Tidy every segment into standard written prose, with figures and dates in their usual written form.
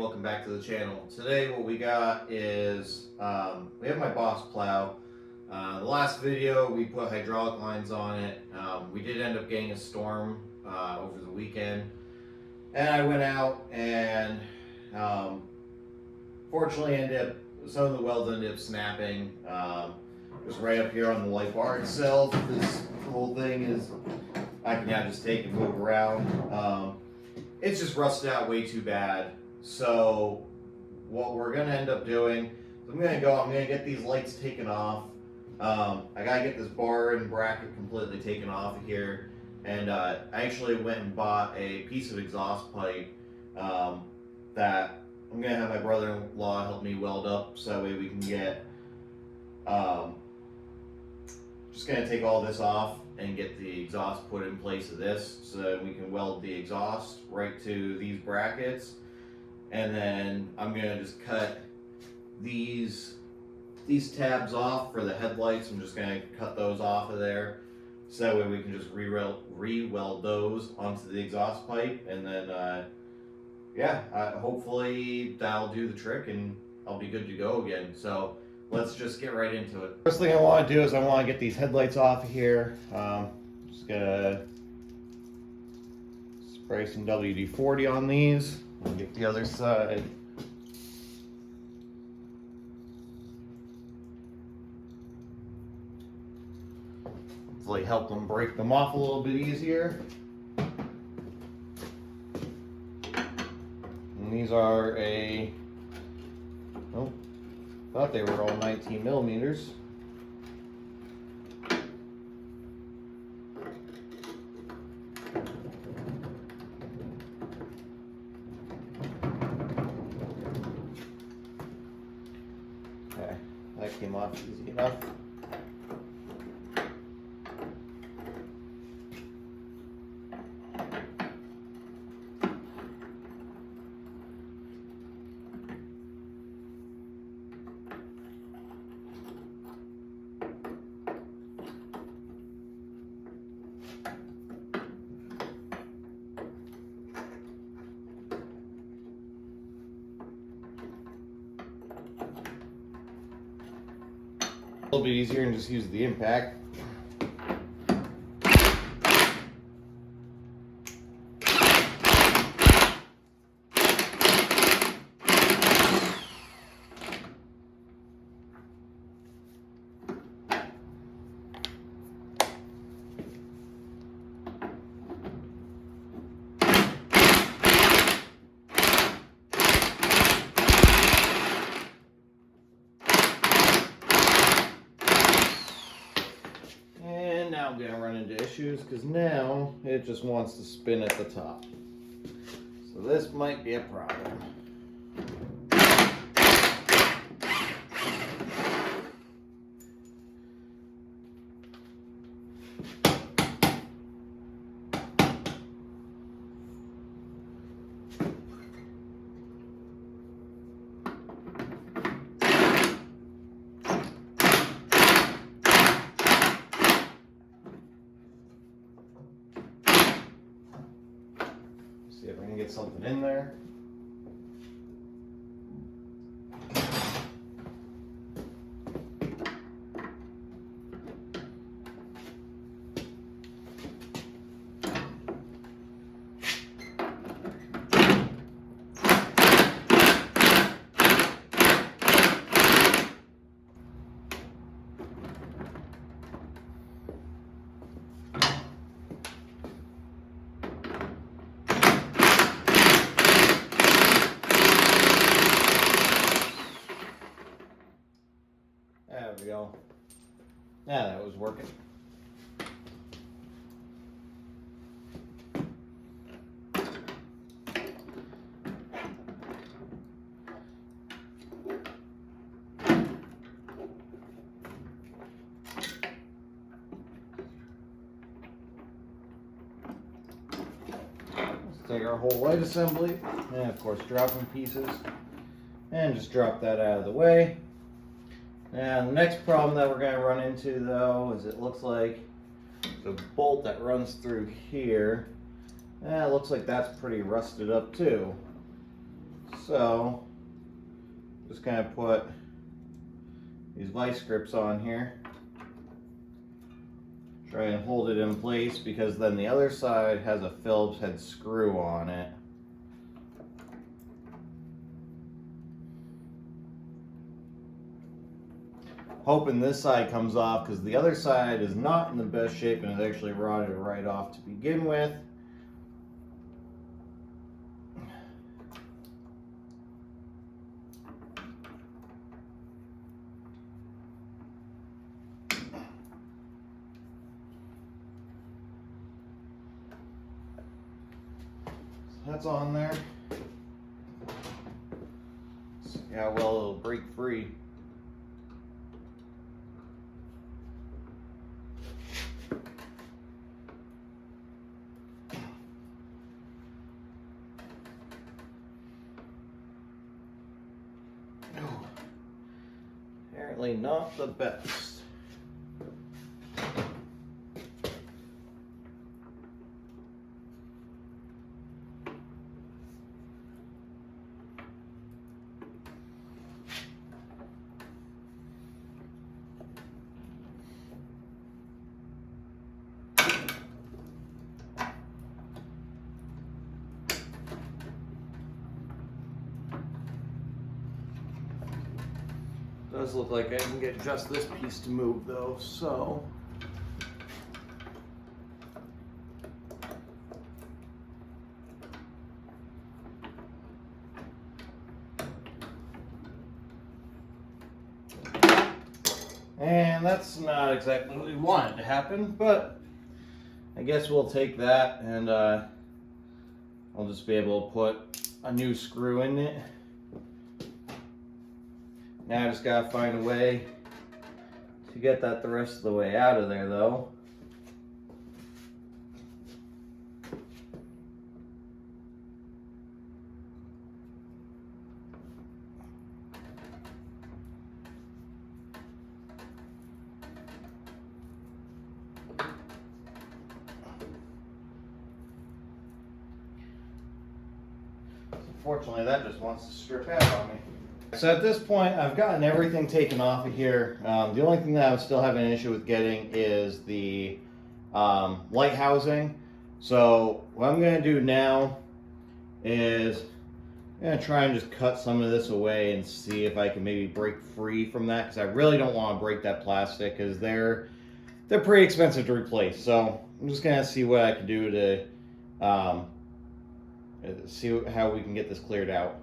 welcome back to the channel. Today what we got is, we have my Boss plow. The last video we put hydraulic lines on it. We did end up getting a storm over the weekend. And I went out and fortunately some of the welds ended up snapping. Just right up here on the light bar itself. This whole thing is, I can now just take and move around. It's just rusted out way too bad. So what we're gonna end up doing, I'm gonna get these lights taken off. I gotta get this bar and bracket completely taken off of here. And I actually went and bought a piece of exhaust pipe that I'm gonna have my brother-in-law help me weld up, so that way we can get, just gonna take all this off and get the exhaust put in place of this, so that we can weld the exhaust right to these brackets. And then I'm gonna just cut these tabs off for the headlights. I'm just gonna cut those off of there, so that way we can just re-weld those onto the exhaust pipe. And then hopefully that'll do the trick and I'll be good to go again. So let's just get right into it. First thing I want to do is I want to get these headlights off of here. Just gonna spray some WD-40 on these and get the other side. Hopefully help them break them off a little bit easier. And these are thought they were all 19 millimeters. Okay, that came off easy enough. A little bit easier and just use the impact. Now I'm gonna run into issues because now it just wants to spin at the top. So this might be a problem. See if I can get something in there. There we go. Yeah, that was working. Let's take our whole light assembly and of course dropping pieces and just drop that out of the way. Now the next problem that we're going to run into though is it looks like the bolt that runs through here, it looks like that's pretty rusted up too. So just kind of put these vice grips on here. Try and hold it in place because then the other side has a Phillips head screw on it. Hoping this side comes off because the other side is not in the best shape and is actually rotted right off to begin with. That's on there. See how well it'll break free. Apparently not the best. Does look like I can get just this piece to move though, so. And that's not exactly what we wanted to happen, but I guess we'll take that and I'll just be able to put a new screw in it. Now I just gotta find a way to get that the rest of the way out of there though. Unfortunately, that just wants to strip out on me. So at this point, I've gotten everything taken off of here. The only thing that I'm still having an issue with getting is the light housing. So what I'm going to do now is I'm going to try and just cut some of this away and see if I can maybe break free from that, because I really don't want to break that plastic because they're pretty expensive to replace. So I'm just going to see what I can do to see how we can get this cleared out.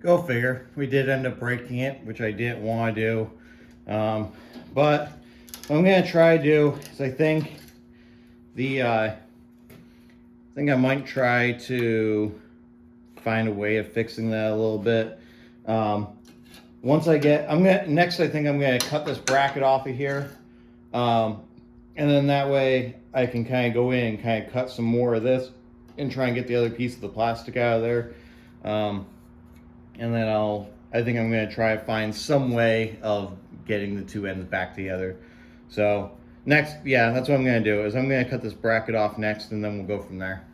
Go figure. We did end up breaking it, which I didn't want to do. But what I'm going to try to do is I think I might try to find a way of fixing that a little bit. Once I get, next I think I'm going to cut this bracket off of here. And then that way I can kind of go in and kind of cut some more of this and try and get the other piece of the plastic out of there. And then I think I'm going to try to find some way of getting the two ends back together. So next, yeah, that's what I'm going to do, is I'm going to cut this bracket off next and then we'll go from there.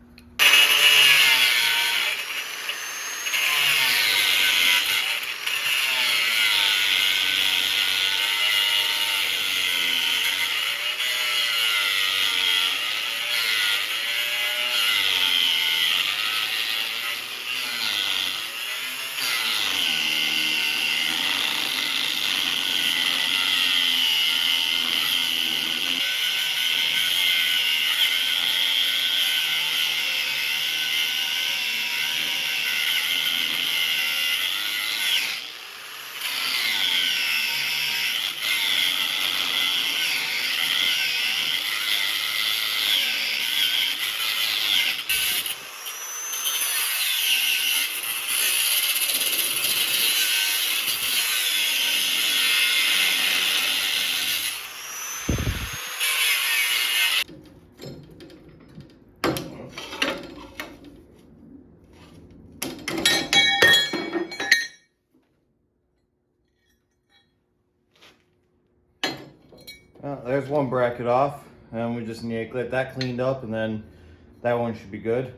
There's one bracket off, and we just need to get that cleaned up, and then that one should be good.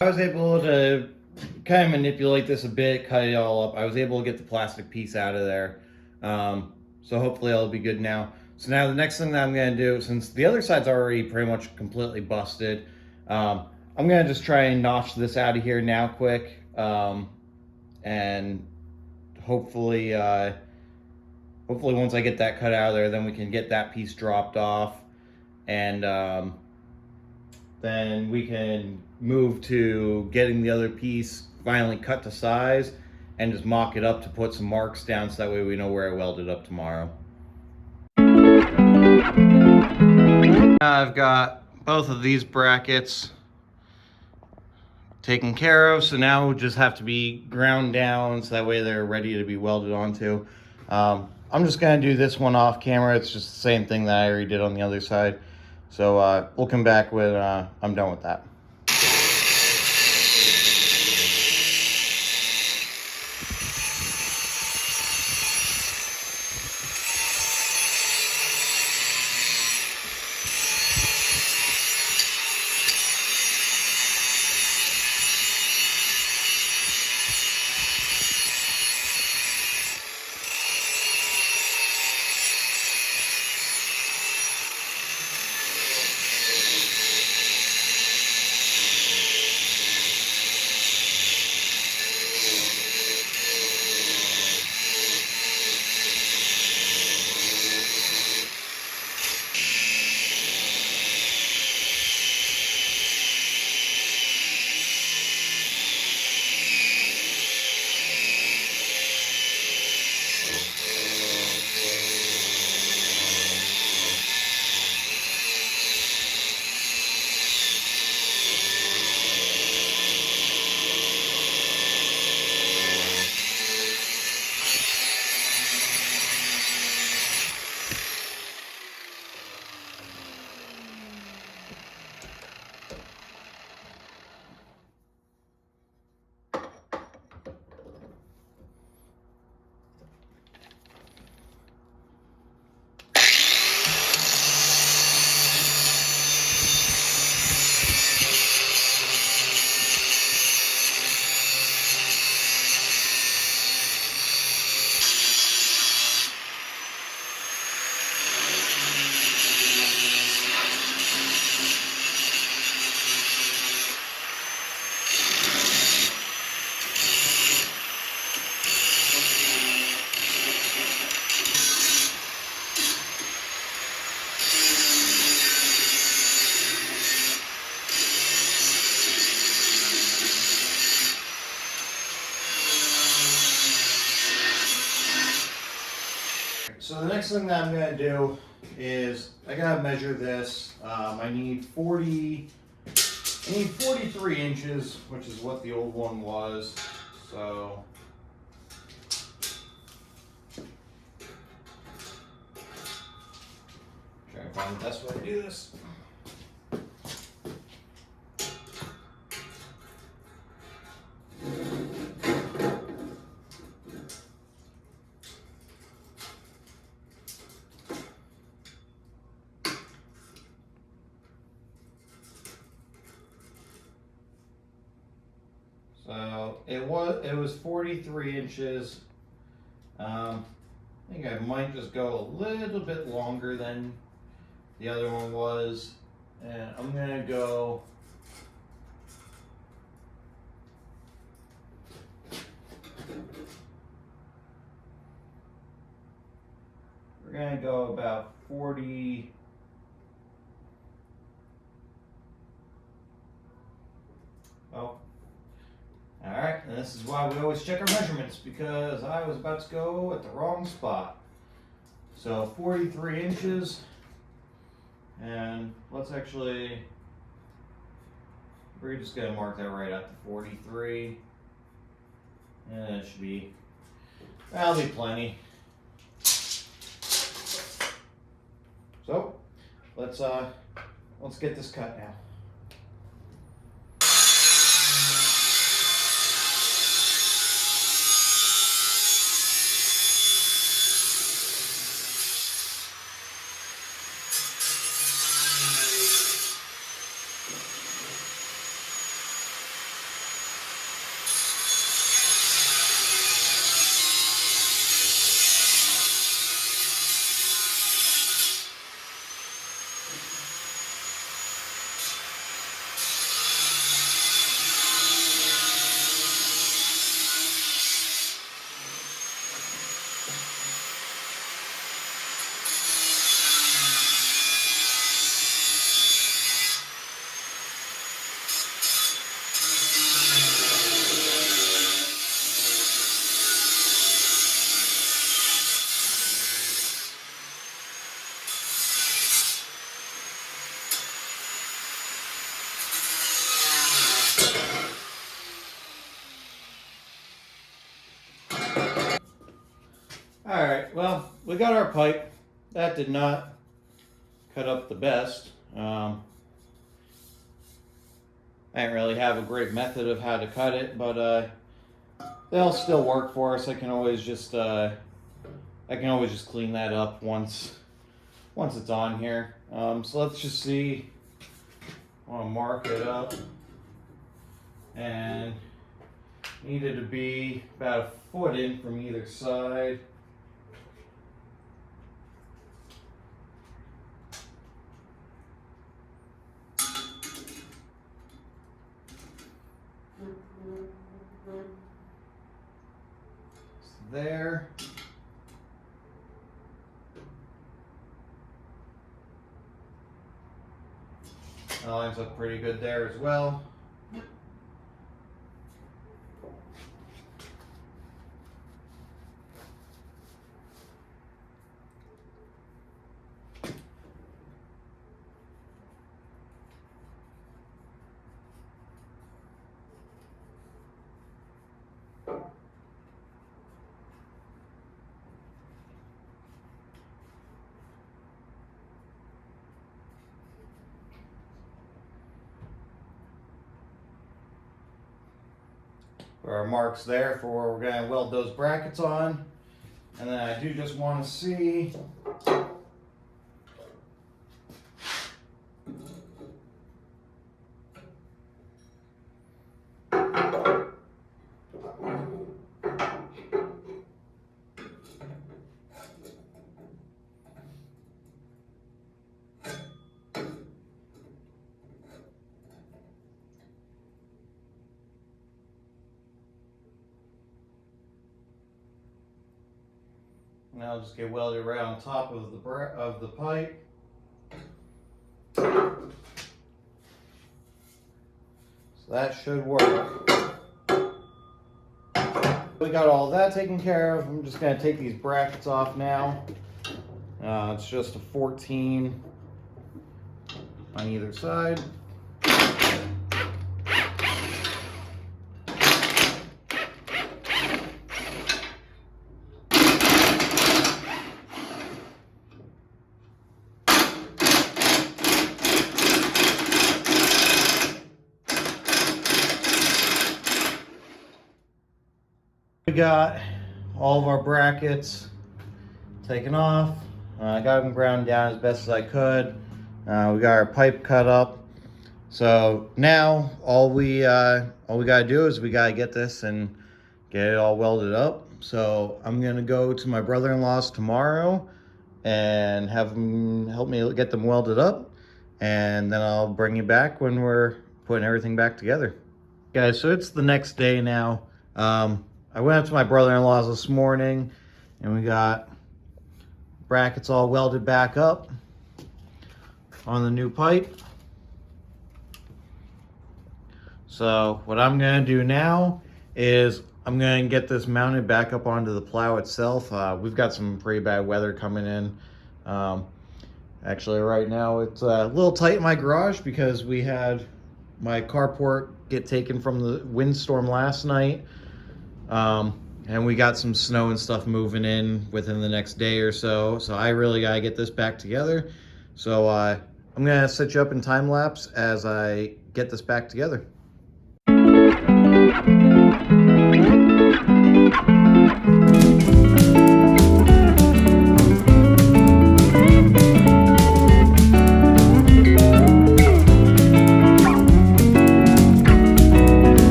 I was able to kind of manipulate this a bit, cut it all up. I was able to get the plastic piece out of there. So hopefully it'll be good now. So now the next thing that I'm gonna do, since the other side's already pretty much completely busted, I'm gonna just try and notch this out of here now quick. And hopefully, hopefully once I get that cut out of there, then we can get that piece dropped off. And then we can move to getting the other piece finally cut to size and just mock it up to put some marks down so that way we know where I welded up tomorrow. I've got both of these brackets taken care of, so now we just have to be ground down so that way they're ready to be welded onto. I'm just gonna do this one off camera. It's just the same thing that I already did on the other side. So we'll come back when I'm done with that. So the next thing that I'm gonna do is I gotta measure this. I need 43 inches, which is what the old one was. So try to find the best way to do this. So it was 43 inches. I think I might just go a little bit longer than the other one was, and I'm gonna go we're gonna go about 40. Oh. Alright, and this is why we always check our measurements, because I was about to go at the wrong spot. So 43 inches, and let's actually, we're just going to mark that right at the 43, and it should be, that'll be plenty. So, let's get this cut now. Alright, well, we got our pipe. That did not cut up the best. I didn't really have a great method of how to cut it, but they'll still work for us. I can always just clean that up once it's on here. So let's just see. I want to mark it up, and needed to be about a foot in from either side. There. That lines up pretty good there as well. There are marks there for where we're going to weld those brackets on. And then I do just want to see and I'll just get welded right on top of the pipe. So that should work. We got all that taken care of. I'm just going to take these brackets off now. It's just a 14 on either side. We got all of our brackets taken off. I got them ground down as best as I could. We got our pipe cut up. So now all we gotta do is we gotta get this and get it all welded up. So I'm gonna go to my brother-in-law's tomorrow and have him help me get them welded up, and then I'll bring you back when we're putting everything back together. Guys, so it's the next day now. I went up to my brother-in-law's this morning, and we got brackets all welded back up on the new pipe. So what I'm going to do now is I'm going to get this mounted back up onto the plow itself. We've got some pretty bad weather coming in. Actually, right now it's a little tight in my garage because we had my carport get taken from the windstorm last night. And we got some snow and stuff moving in within the next day or so. So I really got to get this back together. So I'm going to set you up in time lapse as I get this back together.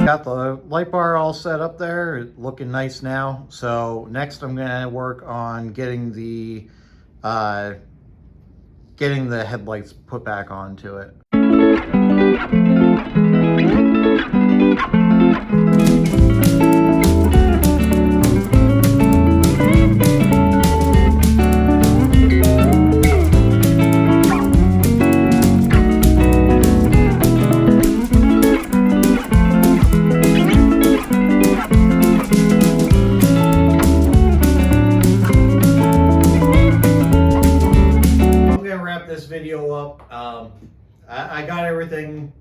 Got the light bar all set up there, looking nice now. So next I'm gonna work on getting the headlights put back onto it. This video up. I got everything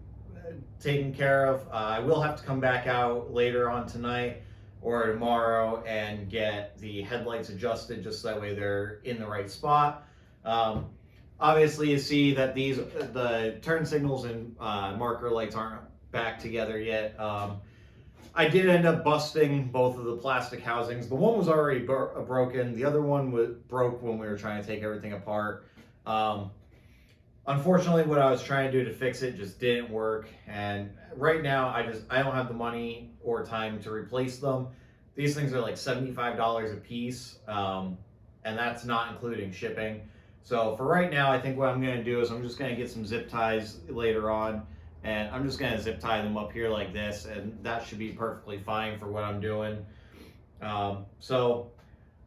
taken care of. I will have to come back out later on tonight or tomorrow and get the headlights adjusted just so that way they're in the right spot. Obviously, you see that the turn signals and marker lights aren't back together yet. I did end up busting both of the plastic housings. The one was already broken. The other one broke when we were trying to take everything apart. Unfortunately, what I was trying to do to fix it just didn't work. And right now, I don't have the money or time to replace them. These things are like $75 a piece, and that's not including shipping. So for right now, I think what I'm going to do is I'm just going to get some zip ties later on, and I'm just going to zip tie them up here like this, and that should be perfectly fine for what I'm doing. So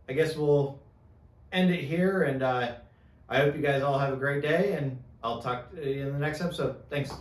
I guess we'll end it here, and I hope you guys all have a great day, and I'll talk to you in the next episode. Thanks.